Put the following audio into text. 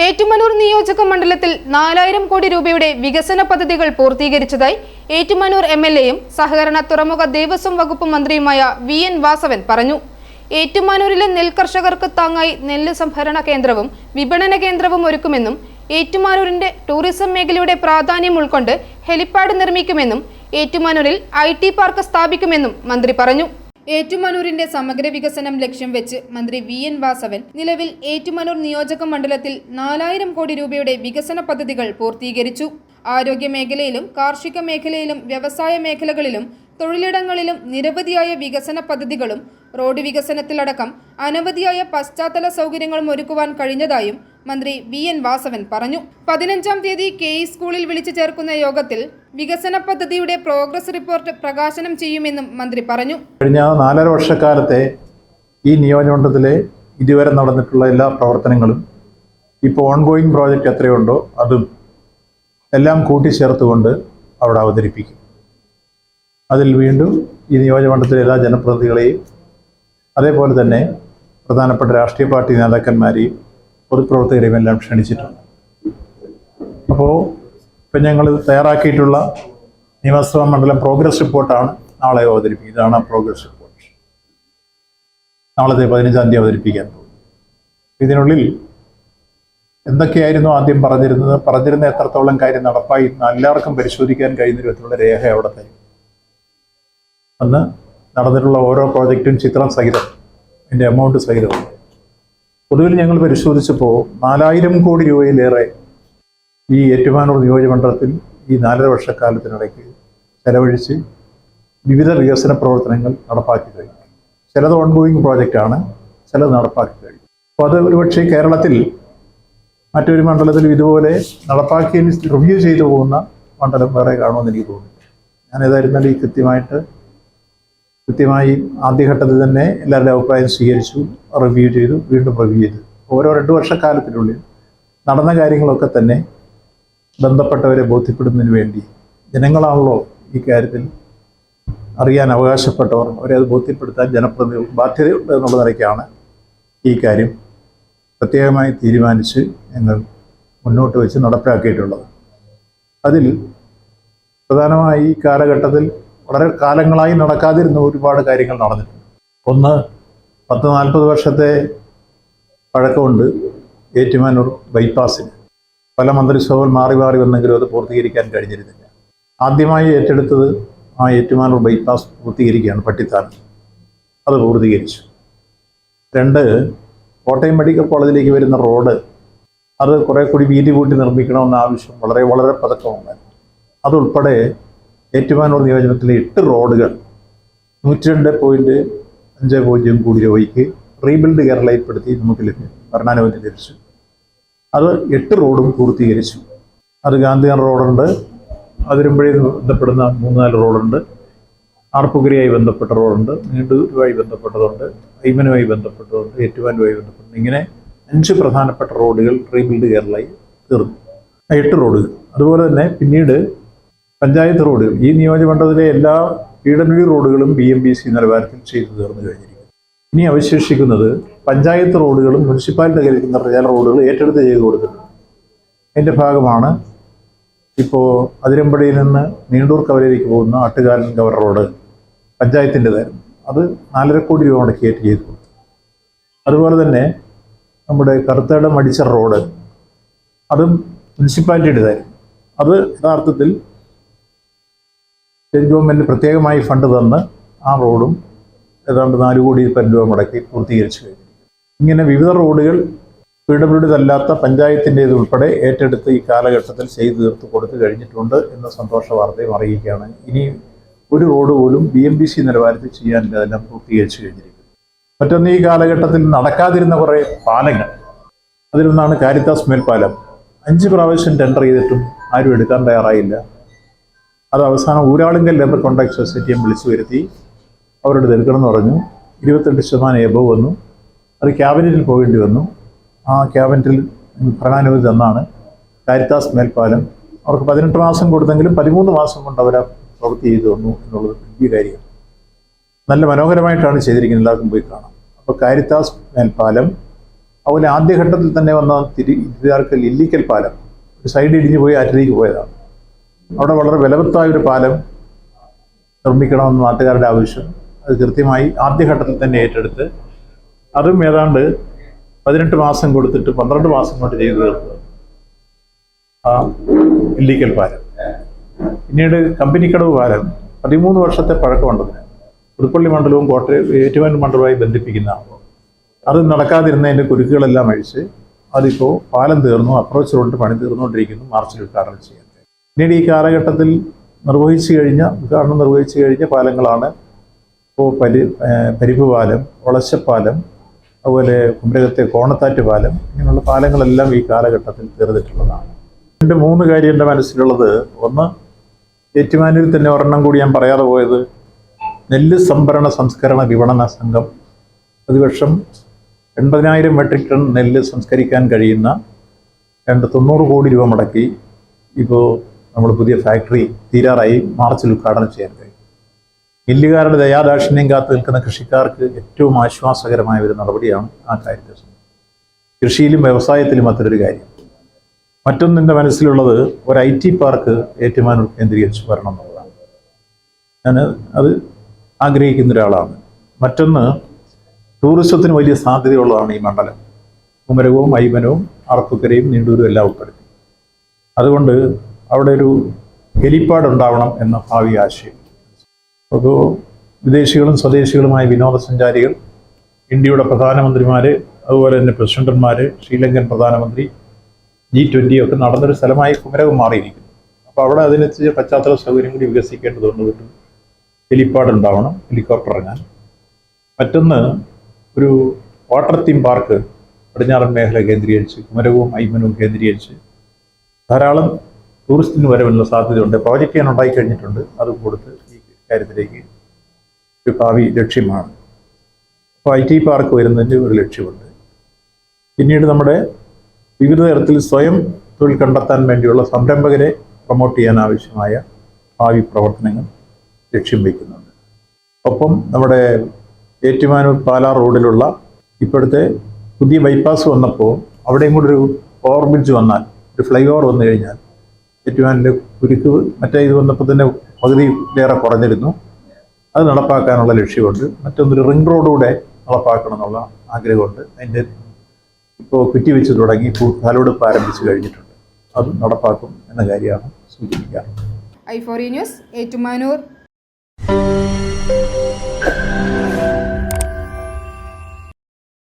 ഏറ്റുമാനൂർ നിയോജക മണ്ഡലത്തിൽ 4000 കോടി രൂപയുടെ വികസന പദ്ധതികൾ പൂർത്തീകരിച്ചതായി ഏറ്റുമാനൂർ എംഎൽഎയും സഹകരണ തുറമുഖ ദേവസ്വം വകുപ്പ് മന്ത്രിയുമായ വി.എൻ. വാസവൻ പറഞ്ഞു. ഏറ്റുമാനൂരിലെ നെൽകർഷകർക്ക് താങ്ങായി നെല്ല് സംഭരണ കേന്ദ്രവും വിപണന കേന്ദ്രവും ഒരുക്കുമെന്നും ഏറ്റുമാനൂരിന്റെ ടൂറിസം മേഖലയുടെ പ്രാധാന്യം ഉൾക്കൊണ്ട് ഹെലിപ്പാഡ് നിർമ്മിക്കുമെന്നും ഏറ്റുമാനൂരിൽ IT പാർക്ക് സ്ഥാപിക്കുമെന്നും മന്ത്രി പറഞ്ഞു. ഏറ്റുമാനൂരിന്റെ സമഗ്ര വികസനം ലക്ഷ്യം വെച്ച് മന്ത്രി വി.എൻ. വാസവൻ നിലവിൽ ഏറ്റുമാനൂർ നിയോജക മണ്ഡലത്തിൽ 4000 കോടി രൂപയുടെ വികസന പദ്ധതികൾ പൂർത്തീകരിച്ചു. ആരോഗ്യ മേഖലയിലും കാർഷിക മേഖലയിലും വ്യവസായ മേഖലകളിലും തൊഴിലിടങ്ങളിലും നിരവധിയായ വികസന പദ്ധതികളും റോഡ് വികസനത്തിലടക്കം അനവധിയായ പശ്ചാത്തല സൗകര്യങ്ങളും ഒരുക്കുവാൻ കഴിഞ്ഞതായും മന്ത്രി വി.എൻ. വാസവൻ പറഞ്ഞു. 15-ാം തീയതി KE സ്കൂളിൽ വിളിച്ചു ചേർക്കുന്ന യോഗത്തിൽ വികസന പദ്ധതിയുടെ പ്രോഗ്രസ് റിപ്പോർട്ട് പ്രകാശനം ചെയ്യുമെന്നും മന്ത്രി പറഞ്ഞു. കഴിഞ്ഞ 4.5 വർഷക്കാലത്തെ ഈ നിയോജകമണ്ഡലത്തിലെ ഇതുവരെ നടന്നിട്ടുള്ള എല്ലാ പ്രവർത്തനങ്ങളും ഇപ്പോൾ ഓൺഗോയിങ് പ്രോജക്റ്റ് എത്രയുണ്ടോ അതും എല്ലാം കൂട്ടിച്ചേർത്തുകൊണ്ട് അവിടെ അവതരിപ്പിക്കും. അതിൽ വീണ്ടും ഈ നിയോജകമണ്ഡലത്തിലെ എല്ലാ ജനപ്രതിനിധികളെയും അതേപോലെ തന്നെ പ്രധാനപ്പെട്ട രാഷ്ട്രീയ പാർട്ടി നേതാക്കന്മാരെയും പൊതുപ്രവർത്തകരെയും എല്ലാം ക്ഷണിച്ചിട്ടുണ്ട്. അപ്പോൾ ഇപ്പം ഞങ്ങൾ തയ്യാറാക്കിയിട്ടുള്ള നിയമസഭാ മണ്ഡലം പ്രോഗ്രസ് റിപ്പോർട്ടാണ് നാളെ അവതരിപ്പിക്കുക. ഇതാണ് ആ പ്രോഗ്രസ് റിപ്പോർട്ട്. നാളത്തെ 15-ാം തീയതി അവതരിപ്പിക്കാൻ പോകും. ഇതിനുള്ളിൽ എന്തൊക്കെയായിരുന്നു ആദ്യം പറഞ്ഞിരുന്ന എത്രത്തോളം കാര്യം നടപ്പായി എല്ലാവർക്കും പരിശോധിക്കാൻ കഴിയുന്ന വിധത്തിലുള്ള രേഖ അവിടെ തരും. അന്ന് നടന്നിട്ടുള്ള ഓരോ പ്രോജക്റ്റും ചിത്രം സഹിതം അതിൻ്റെ എമൗണ്ട് സഹിതമുണ്ട്. പൊതുവിൽ ഞങ്ങൾ പരിശോധിച്ചപ്പോൾ 4000 കോടി രൂപയിലേറെ ഈ ഏറ്റുമാനൂർ നിയോജകമണ്ഡലത്തിൽ ഈ 4.5 വർഷക്കാലത്തിനിടയ്ക്ക് ചെലവഴിച്ച് വിവിധ വികസന പ്രവർത്തനങ്ങൾ നടപ്പാക്കി കഴിഞ്ഞു. ചിലത് ഓൺഗോയിങ് പ്രോജക്റ്റാണ്, ചിലത് നടപ്പാക്കി കഴിഞ്ഞു. അപ്പോൾ അത് ഒരുപക്ഷെ കേരളത്തിൽ മറ്റൊരു മണ്ഡലത്തിലും ഇതുപോലെ നടപ്പാക്കി റിവ്യൂ ചെയ്തു പോകുന്ന മണ്ഡലം വേറെ കാണുമെന്ന് എനിക്ക് തോന്നുന്നു. ഞാനേതായിരുന്നാലും ഈ കൃത്യമായി ആദ്യഘട്ടത്തിൽ തന്നെ എല്ലാവരുടെ അഭിപ്രായം സ്വീകരിച്ചു, റിവ്യൂ ചെയ്തു, വീണ്ടും റിവ്യൂ ചെയ്തു. ഓരോ 2 വർഷക്കാലത്തിനുള്ളിൽ നടന്ന കാര്യങ്ങളൊക്കെ തന്നെ ബന്ധപ്പെട്ടവരെ ബോധ്യപ്പെടുന്നതിന് വേണ്ടി ജനങ്ങളാണല്ലോ ഈ കാര്യത്തിൽ അറിയാൻ അവകാശപ്പെട്ടവർ, അവരെ അത് ബോധ്യപ്പെടുത്താൻ ജനപ്രതിനിധികൾക്ക് ബാധ്യതയുണ്ട് എന്നുള്ള നിലയ്ക്കാണ് ഈ കാര്യം പ്രത്യേകമായി തീരുമാനിച്ച് ഞങ്ങൾ മുന്നോട്ട് വെച്ച് നടപ്പിലാക്കിയിട്ടുള്ളത്. അതിൽ പ്രധാനമായി ഈ കാലഘട്ടത്തിൽ വളരെ കാലങ്ങളായി നടക്കാതിരുന്ന ഒരുപാട് കാര്യങ്ങൾ നടന്നിട്ടുണ്ട്. ഒന്ന്, 10-40 വർഷത്തെ പഴക്കമുണ്ട് ഏറ്റുമാനൂർ ബൈപ്പാസിന്. പല മന്ത്രിസഭകൾ മാറി വന്നെങ്കിലും അത് പൂർത്തീകരിക്കാൻ കഴിഞ്ഞിരുന്നില്ല. ആദ്യമായി ഏറ്റെടുത്തത് ആ ഏറ്റുമാനൂർ ബൈപ്പാസ് പൂർത്തീകരിക്കുകയാണ്, പട്ടിത്താനം. അത് പൂർത്തീകരിച്ചു. 2, കോട്ടയം മെഡിക്കൽ കോളേജിലേക്ക് വരുന്ന റോഡ് അത് കുറേ കൂടി വീതി കൂട്ടി നിർമ്മിക്കണമെന്ന ആവശ്യം വളരെ പതക്കമുണ്ടായിരുന്നു. അതുൾപ്പെടെ ഏറ്റുമാനൂർ നിയോജകത്തിലെ 8 റോഡുകൾ 102.50 കോടി രൂപയ്ക്ക് റീബിൽഡ് കേരളയിൽപ്പെടുത്തി നമുക്ക് ഭരണാനുമതി ലഭിച്ചു. അത് 8 റോഡും പൂർത്തീകരിച്ചു. അത് ഗാന്ധിനഗർ റോഡുണ്ട്, അതിരുമ്പഴി ബന്ധപ്പെടുന്ന 3-4 റോഡുണ്ട്, ആർപ്പുകരയായി ബന്ധപ്പെട്ട റോഡുണ്ട്, നീണ്ടൂരുമായി ബന്ധപ്പെട്ടതുണ്ട്, ഐമനുമായി ബന്ധപ്പെട്ടതുണ്ട്, ഏറ്റുമാനുമായി ബന്ധപ്പെട്ടതുണ്ട്. ഇങ്ങനെ 5 പ്രധാനപ്പെട്ട റോഡുകൾ റീബിൽഡ് കേരളയിൽ തീർന്നു. 8 റോഡുകൾ. അതുപോലെ തന്നെ പിന്നീട് പഞ്ചായത്ത് റോഡുകൾ, ഈ നിയോജകമണ്ഡലത്തിലെ എല്ലാ PWD റോഡുകളും BMBC നിലവാരത്തിൽ ചെയ്തു തീർന്നു കഴിഞ്ഞിരിക്കുന്നു. ഇനി അവശേഷിക്കുന്നത് പഞ്ചായത്ത് റോഡുകളും മുനിസിപ്പാലിറ്റി കരുതുന്ന ചില റോഡുകൾ ഏറ്റെടുത്ത് ചെയ്തു കൊടുത്തിട്ടുണ്ട്. അതിൻ്റെ ഭാഗമാണ് ഇപ്പോൾ അതിരമ്പടിയിൽ നിന്ന് നീണ്ടൂർ കവലയിലേക്ക് പോകുന്ന ആട്ടുകാലൻ കവർ റോഡ് പഞ്ചായത്തിൻ്റെതായിരുന്നു. അത് 4.5 കോടി രൂപ മുടക്കി ചെയ്തു കൊടുത്തു. അതുപോലെ തന്നെ നമ്മുടെ കറുത്തേടം മടിച്ചർ റോഡ് അതും മുനിസിപ്പാലിറ്റിയുടേതായിരുന്നു. അത് യഥാർത്ഥത്തിൽ സ്റ്റേറ്റ് ഗവൺമെൻറ് പ്രത്യേകമായി ഫണ്ട് തന്ന് ആ റോഡും ഏതാണ്ട് 4 കോടി രൂപ മുടക്കി പൂർത്തീകരിച്ചു കഴിഞ്ഞു. ഇങ്ങനെ വിവിധ റോഡുകൾ PWD അല്ലാത്ത പഞ്ചായത്തിൻ്റേത് ഉൾപ്പെടെ ഏറ്റെടുത്ത് ഈ കാലഘട്ടത്തിൽ ചെയ്തു തീർത്ത് കൊടുത്തു കഴിഞ്ഞിട്ടുണ്ട് എന്ന സന്തോഷ വാർത്തയും അറിയിക്കുകയാണ്. ഇനി ഒരു റോഡ് പോലും BMBC നിലവാരത്തിൽ ചെയ്യാനില്ല, അതെല്ലാം പൂർത്തീകരിച്ചു കഴിഞ്ഞിരിക്കുന്നു. മറ്റൊന്ന്, ഈ കാലഘട്ടത്തിൽ നടക്കാതിരുന്ന കുറേ പാലങ്ങൾ, അതിലൊന്നാണ് കാരിത്താസ് മേൽപ്പാലം. 5 പ്രാവശ്യം ടെൻഡർ ചെയ്തിട്ടും ആരും എടുക്കാൻ തയ്യാറായില്ല. അത് അവസാനം ഊരാളുങ്കൽ ലേബർ കോൺട്രാക്ട് സൊസൈറ്റിയെ വിളിച്ചു വരുത്തി അവരോട് തീർക്കണമെന്ന് പറഞ്ഞു. 28% എബവ് വന്നു. അത് ക്യാബിനറ്റിൽ പോകേണ്ടി വന്നു. ആ ക്യാബിനറ്റിൽ ഭരണാനുമതി തന്നാണ് കാരിത്താസ് മേൽപ്പാലം. അവർക്ക് 18 മാസം കൊടുത്തെങ്കിലും 13 മാസം കൊണ്ട് അവരെ പ്രവൃത്തി ചെയ്തു വന്നു എന്നുള്ളത് വലിയ കാര്യം. നല്ല മനോഹരമായിട്ടാണ് ചെയ്തിരിക്കുന്നത്, എല്ലാവർക്കും പോയി കാണാം. അപ്പോൾ കാരിത്താസ് മേൽപ്പാലം അതുപോലെ ആദ്യഘട്ടത്തിൽ തന്നെ വന്ന തിരുവിതാർക്കൽ ഇല്ലിക്കൽ പാലം ഒരു സൈഡ് ഇടിഞ്ഞു പോയി ആറ്റിലേക്ക് പോയതാണ്. അവിടെ വളരെ ബലവത്തായ ഒരു പാലം നിർമ്മിക്കണമെന്ന് നാട്ടുകാരുടെ ആവശ്യം. അത് കൃത്യമായി ആദ്യഘട്ടത്തിൽ തന്നെ ഏറ്റെടുത്ത് അതും ഏതാണ്ട് 18 മാസം കൊടുത്തിട്ട് 12 മാസം കൊണ്ട് ചെയ്തു തീർത്തത് ആ ഇല്ലിക്കൽ പാലം. പിന്നീട് കമ്പനിക്കടവ് പാലം 13 വർഷത്തെ പഴക്കമുണ്ടതിന്. പുതുപ്പള്ളി മണ്ഡലവും ഏറ്റുമാനൂർ മണ്ഡലവുമായി ബന്ധിപ്പിക്കുന്നതാണ്. അത് നടക്കാതിരുന്നതിൻ്റെ കുരുക്കുകളെല്ലാം അഴിച്ച് അതിപ്പോൾ പാലം തീർന്നു, അപ്രോച്ച് റോഡ് പണി തീർന്നുകൊണ്ടിരിക്കുന്നു, മാർച്ചിൽ ഉദ്ഘാടനം ചെയ്യാൻ. പിന്നീട് ഈ കാലഘട്ടത്തിൽ ഉദ്ഘാടനം നിർവഹിച്ചു കഴിഞ്ഞ പാലങ്ങളാണ് ഇപ്പോൾ പരിപ്പ് പാലം, ഒളശപ്പാലം, അതുപോലെ കുമരകത്തെ കോണത്താറ്റ് പാലം, ഇങ്ങനെയുള്ള പാലങ്ങളെല്ലാം ഈ കാലഘട്ടത്തിൽ തീർന്നിട്ടുള്ളതാണ്. 3 കാര്യം എൻ്റെ മനസ്സിലുള്ളത്. ഒന്ന്, ഏറ്റുമാനൂരിൽ തന്നെ ഒരെണ്ണം കൂടി ഞാൻ പറയാതെ പോയത്, നെല്ല് സംഭരണ സംസ്കരണ വിപണന സംഘം പ്രതിവർഷം 80,000 മെട്രിക് ടൺ നെല്ല് സംസ്കരിക്കാൻ കഴിയുന്ന 90 കോടി രൂപ മുടക്കി ഇപ്പോൾ നമ്മൾ പുതിയ ഫാക്ടറി തീരാറായി, മാർച്ചിൽ ഉദ്ഘാടനം ചെയ്യാൻ കഴിയും. മില്ലുകാരുടെ ദയാദാക്ഷിണ്യം കാത്തു നിൽക്കുന്ന കൃഷിക്കാർക്ക് ഏറ്റവും ആശ്വാസകരമായ ഒരു നടപടിയാണ് ആ കാര്യത്തെ. കൃഷിയിലും വ്യവസായത്തിലും അത്തരൊരു കാര്യം. മറ്റൊന്നിൻ്റെ മനസ്സിലുള്ളത്, ഒരു IT പാർക്ക് ഏറ്റുമാനൂർ കേന്ദ്രീകരിച്ച് വരണം എന്നുള്ളതാണ്. ഞാൻ അത് ആഗ്രഹിക്കുന്ന ഒരാളാണ്. മറ്റൊന്ന്, ടൂറിസത്തിന് വലിയ സാധ്യതയുള്ളതാണ് ഈ മണ്ഡലം. കുമരകവും ഐമനവും അറപ്പുക്കരയും നീണ്ടൂരും എല്ലാം ഉൾപ്പെടുത്തി. അതുകൊണ്ട് അവിടെ ഒരു ഹെലിപ്പാഡ് ഉണ്ടാവണം എന്ന ഭാവി ആശയം. അപ്പോൾ വിദേശികളും സ്വദേശികളുമായ വിനോദസഞ്ചാരികൾ, ഇന്ത്യയുടെ പ്രധാനമന്ത്രിമാർ, അതുപോലെ തന്നെ പ്രസിഡന്റുമാർ, ശ്രീലങ്കൻ പ്രധാനമന്ത്രി, G20 ഒക്കെ നടന്നൊരു സ്ഥലമായി കുമരകം മാറിയിരിക്കുന്നു. അപ്പോൾ അവിടെ അതിനനുസരിച്ച് പശ്ചാത്തല സൗകര്യം കൂടി വികസിക്കേണ്ടതുകൊണ്ട് ഒരു ഹെലിപ്പാഡ് ഉണ്ടാവണം, ഹെലികോപ്റ്റർ ഇറങ്ങാൻ. മറ്റൊന്ന്, ഒരു വാട്ടർ തീം പാർക്ക് പടിഞ്ഞാറൻ മേഖല കേന്ദ്രീകരിച്ച്, കുമരകവും ഐമനവും കേന്ദ്രീകരിച്ച് ധാരാളം ടൂറിസ്റ്റിന് വരവിനുള്ള സാധ്യതയുണ്ട്. പ്രോജക്റ്റ് ഞാൻ ഉണ്ടായിക്കഴിഞ്ഞിട്ടുണ്ട്. അത് കൊടുത്ത് ഈ കാര്യത്തിലേക്ക് ഒരു ഭാവി ലക്ഷ്യമാണ്. അപ്പോൾ IT പാർക്ക് വരുന്നതിൻ്റെ ഒരു ലക്ഷ്യമുണ്ട്. പിന്നീട് നമ്മുടെ വിവിധ തരത്തിൽ സ്വയം തൊഴിൽ കണ്ടെത്താൻ വേണ്ടിയുള്ള സംരംഭകരെ പ്രൊമോട്ട് ചെയ്യാൻ ആവശ്യമായ ഭാവി പ്രവർത്തനങ്ങൾ ലക്ഷ്യം വയ്ക്കുന്നുണ്ട്. ഒപ്പം നമ്മുടെ ഏറ്റുമാനൂർ പാലാ റോഡിലുള്ള ഇപ്പോഴത്തെ പുതിയ ബൈപ്പാസ് വന്നപ്പോൾ അവിടെയും കൂടെ ഒരു ഓവർ ബ്രിഡ്ജ് വന്നാൽ, ഒരു ഫ്ലൈ ഓവർ വന്നു കഴിഞ്ഞാൽ ഏറ്റുമാനൂരിൻ്റെ കുരുക്ക് മറ്റേ ഇത് വന്നപ്പോൾ തന്നെ പകുതിയിലേറെ കുറഞ്ഞിരുന്നു. അത് നടപ്പാക്കാനുള്ള ലക്ഷ്യമുണ്ട്. മറ്റൊന്നൊരു റിംഗ് റോഡൂടെ നടപ്പാക്കണം എന്നുള്ള ആഗ്രഹമുണ്ട്. അതിൻ്റെ ഇപ്പോൾ കുറ്റി വെച്ച് തുടങ്ങി കാലോടുപ്പ് ആരംഭിച്ചു കഴിഞ്ഞിട്ടുണ്ട്. അത് നടപ്പാക്കും എന്ന കാര്യമാണ് സൂചിപ്പിക്കാറുള്ളത്. i4e news, Ettumanoor.